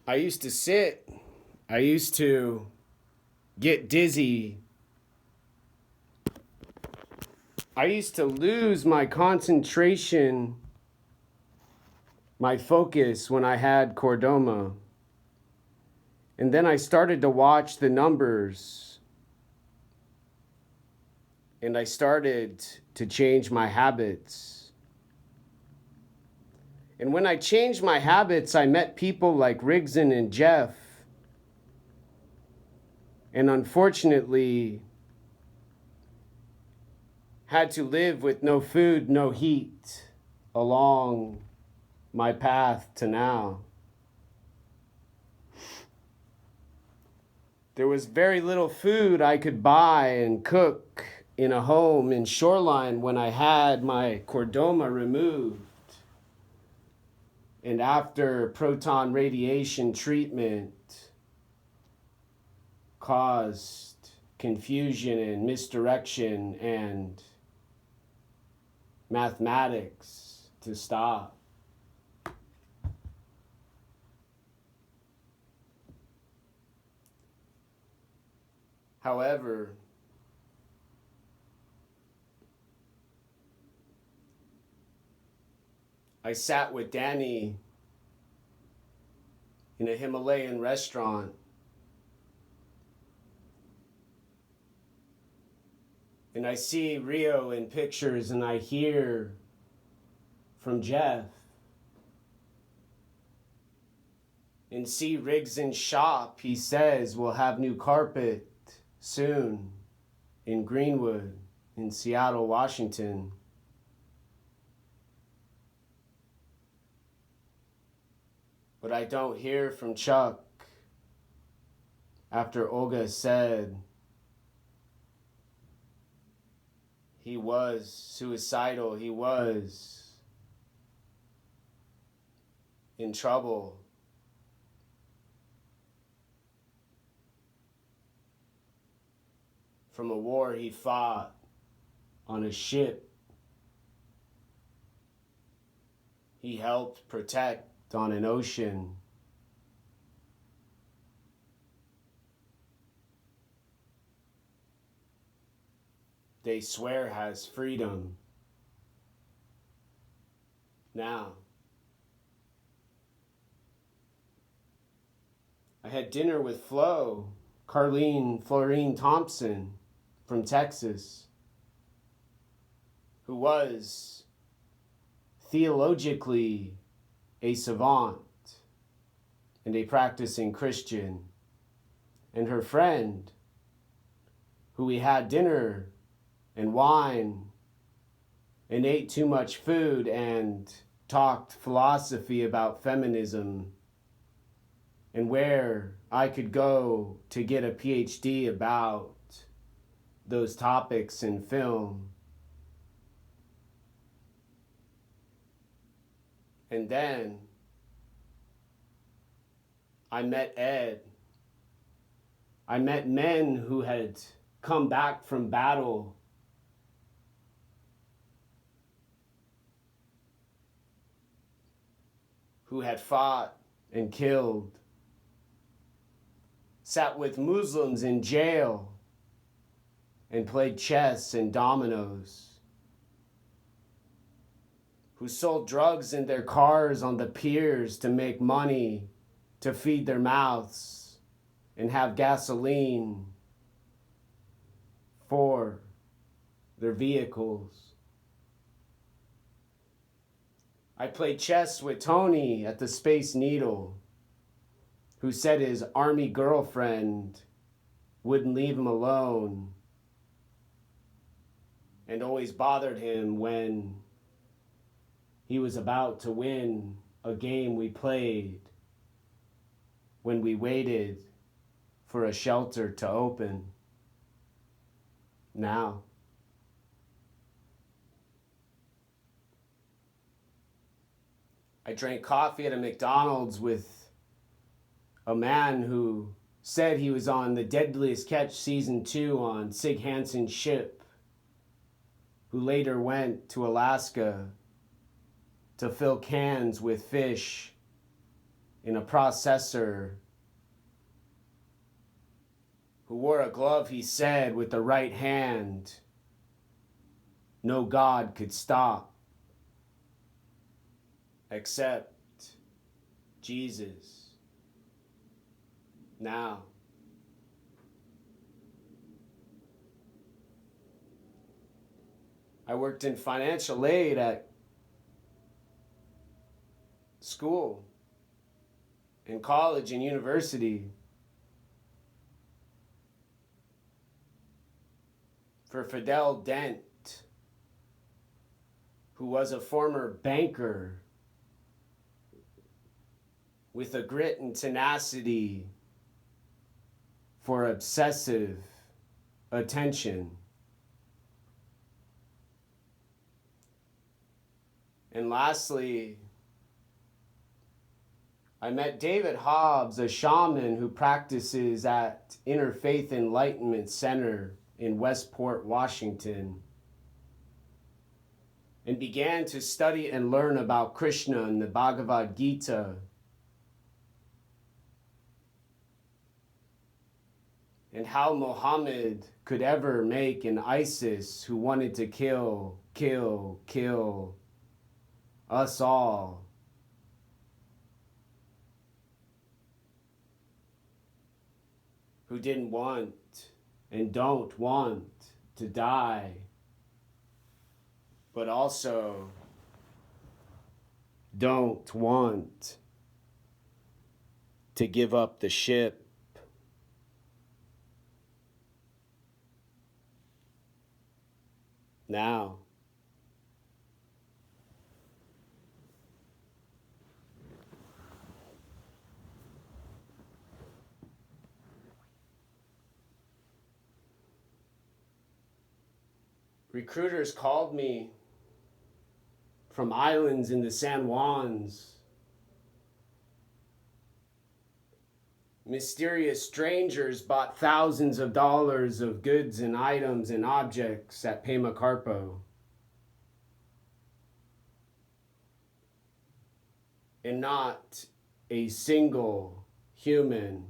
I used to sit, I used to get dizzy. I used to lose my concentration, my focus when I had chordoma. And then I started to watch the numbers and I started to change my habits. And when I changed my habits, I met people like Rigson and Jeff. And unfortunately, had to live with no food, no heat along my path to now. There was very little food I could buy and cook in a home in Shoreline when I had my chordoma removed. And after proton radiation treatment caused confusion and misdirection and mathematics to stop. However, I sat with Danny in a Himalayan restaurant and I see Rio in pictures and I hear from Jeff and see Riggson's shop. He says we'll have new carpet soon in Greenwood in Seattle, Washington. But I don't hear from Chuck after Olga said he was suicidal, he was in trouble. From a war he fought on a ship he helped protect on an ocean. They swear has freedom. Now, I had dinner with Florine Thompson from Texas, who was theologically a savant and a practicing Christian, and her friend, who we had dinner and wine and ate too much food and talked philosophy about feminism and where I could go to get a PhD about those topics in film. And then I met Ed. I met men who had come back from battle, who had fought and killed, sat with Muslims in jail and played chess and dominoes, who sold drugs in their cars on the piers to make money to feed their mouths and have gasoline for their vehicles. I played chess with Tony at the Space Needle, who said his army girlfriend wouldn't leave him alone and always bothered him when he was about to win a game we played, when we waited for a shelter to open. Now, I drank coffee at a McDonald's with a man who said he was on The Deadliest Catch Season 2 on Sig Hansen's ship, who later went to Alaska to fill cans with fish in a processor, who wore a glove, he said, with the right hand, no God could stop except Jesus. Now, I worked in financial aid at school, in college and university, for Fidel Dent, who was a former banker with a grit and tenacity for obsessive attention. And lastly, I met David Hobbs, a shaman who practices at Interfaith Enlightenment Center in Westport, Washington, and began to study and learn about Krishna and the Bhagavad Gita. And how Muhammad could ever make an ISIS who wanted to kill us all. Who didn't want and don't want to die, but also don't want to give up the ship. Now, recruiters called me from islands in the San Juans. Mysterious strangers bought thousands of dollars of goods and items and objects at Pema Carpo. And not a single human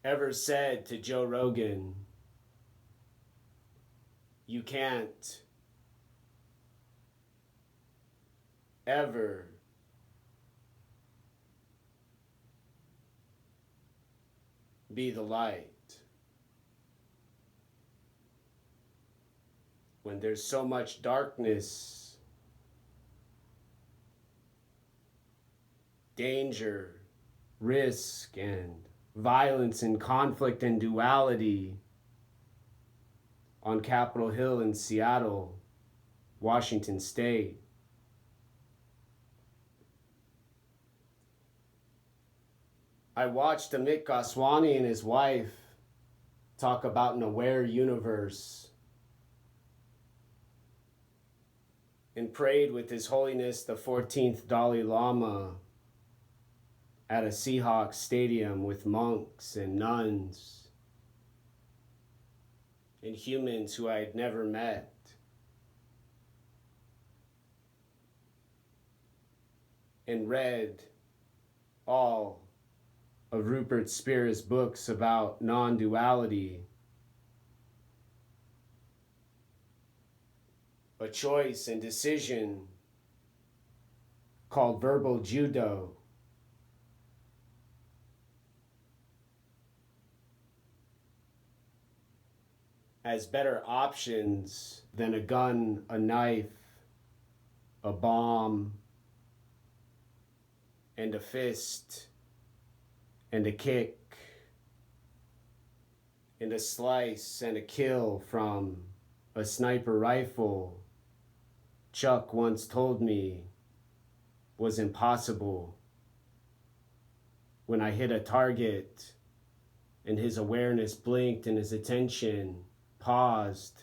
ever said to Joe Rogan, you can't ever be the light when there's so much darkness, danger, risk, and violence and conflict and duality on Capitol Hill in Seattle, Washington State. I watched Amit Goswami and his wife talk about an aware universe and prayed with His Holiness the 14th Dalai Lama at a Seahawks stadium with monks and nuns and humans who I had never met. And read all of Rupert Spira's books about non-duality, a choice and decision called verbal judo, as better options than a gun, a knife, a bomb, and a fist, and a kick, and a slice and a kill from a sniper rifle, Chuck once told me was impossible. When I hit a target and his awareness blinked and his attention paused,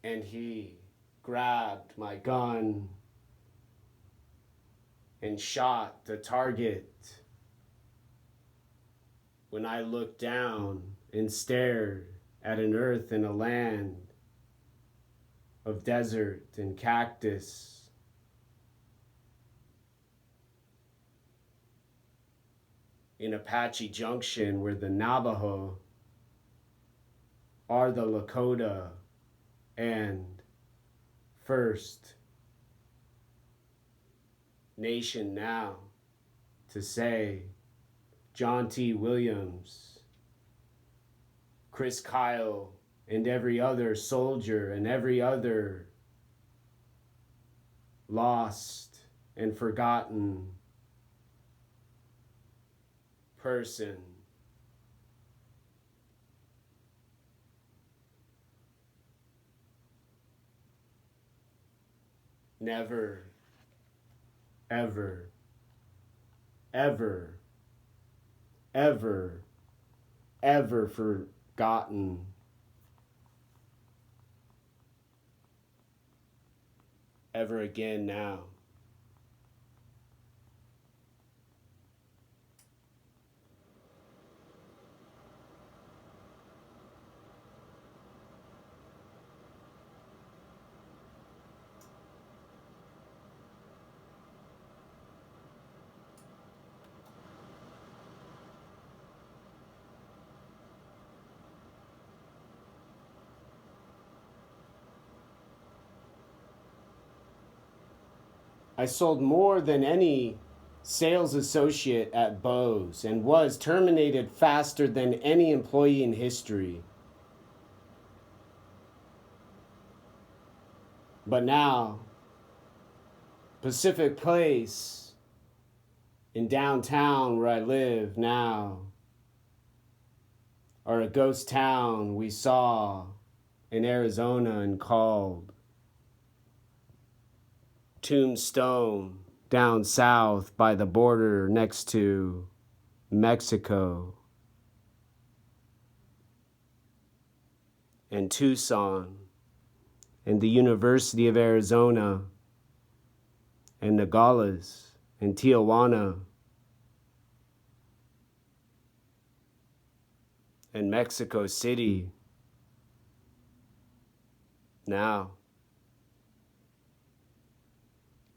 and he grabbed my gun and shot the target when I looked down and stared at an earth and a land of desert and cactus, in Apache Junction where the Navajo are the Lakota and First Nation now, to say John T. Williams, Chris Kyle, and every other soldier and every other lost and forgotten person never, ever, ever, ever, ever forgotten. Ever again now. I sold more than any sales associate at Bose and was terminated faster than any employee in history. But now, Pacific Place in downtown where I live now are a ghost town we saw in Arizona and called Tombstone down south by the border next to Mexico, and Tucson and the University of Arizona and Nogales and Tijuana and Mexico City now.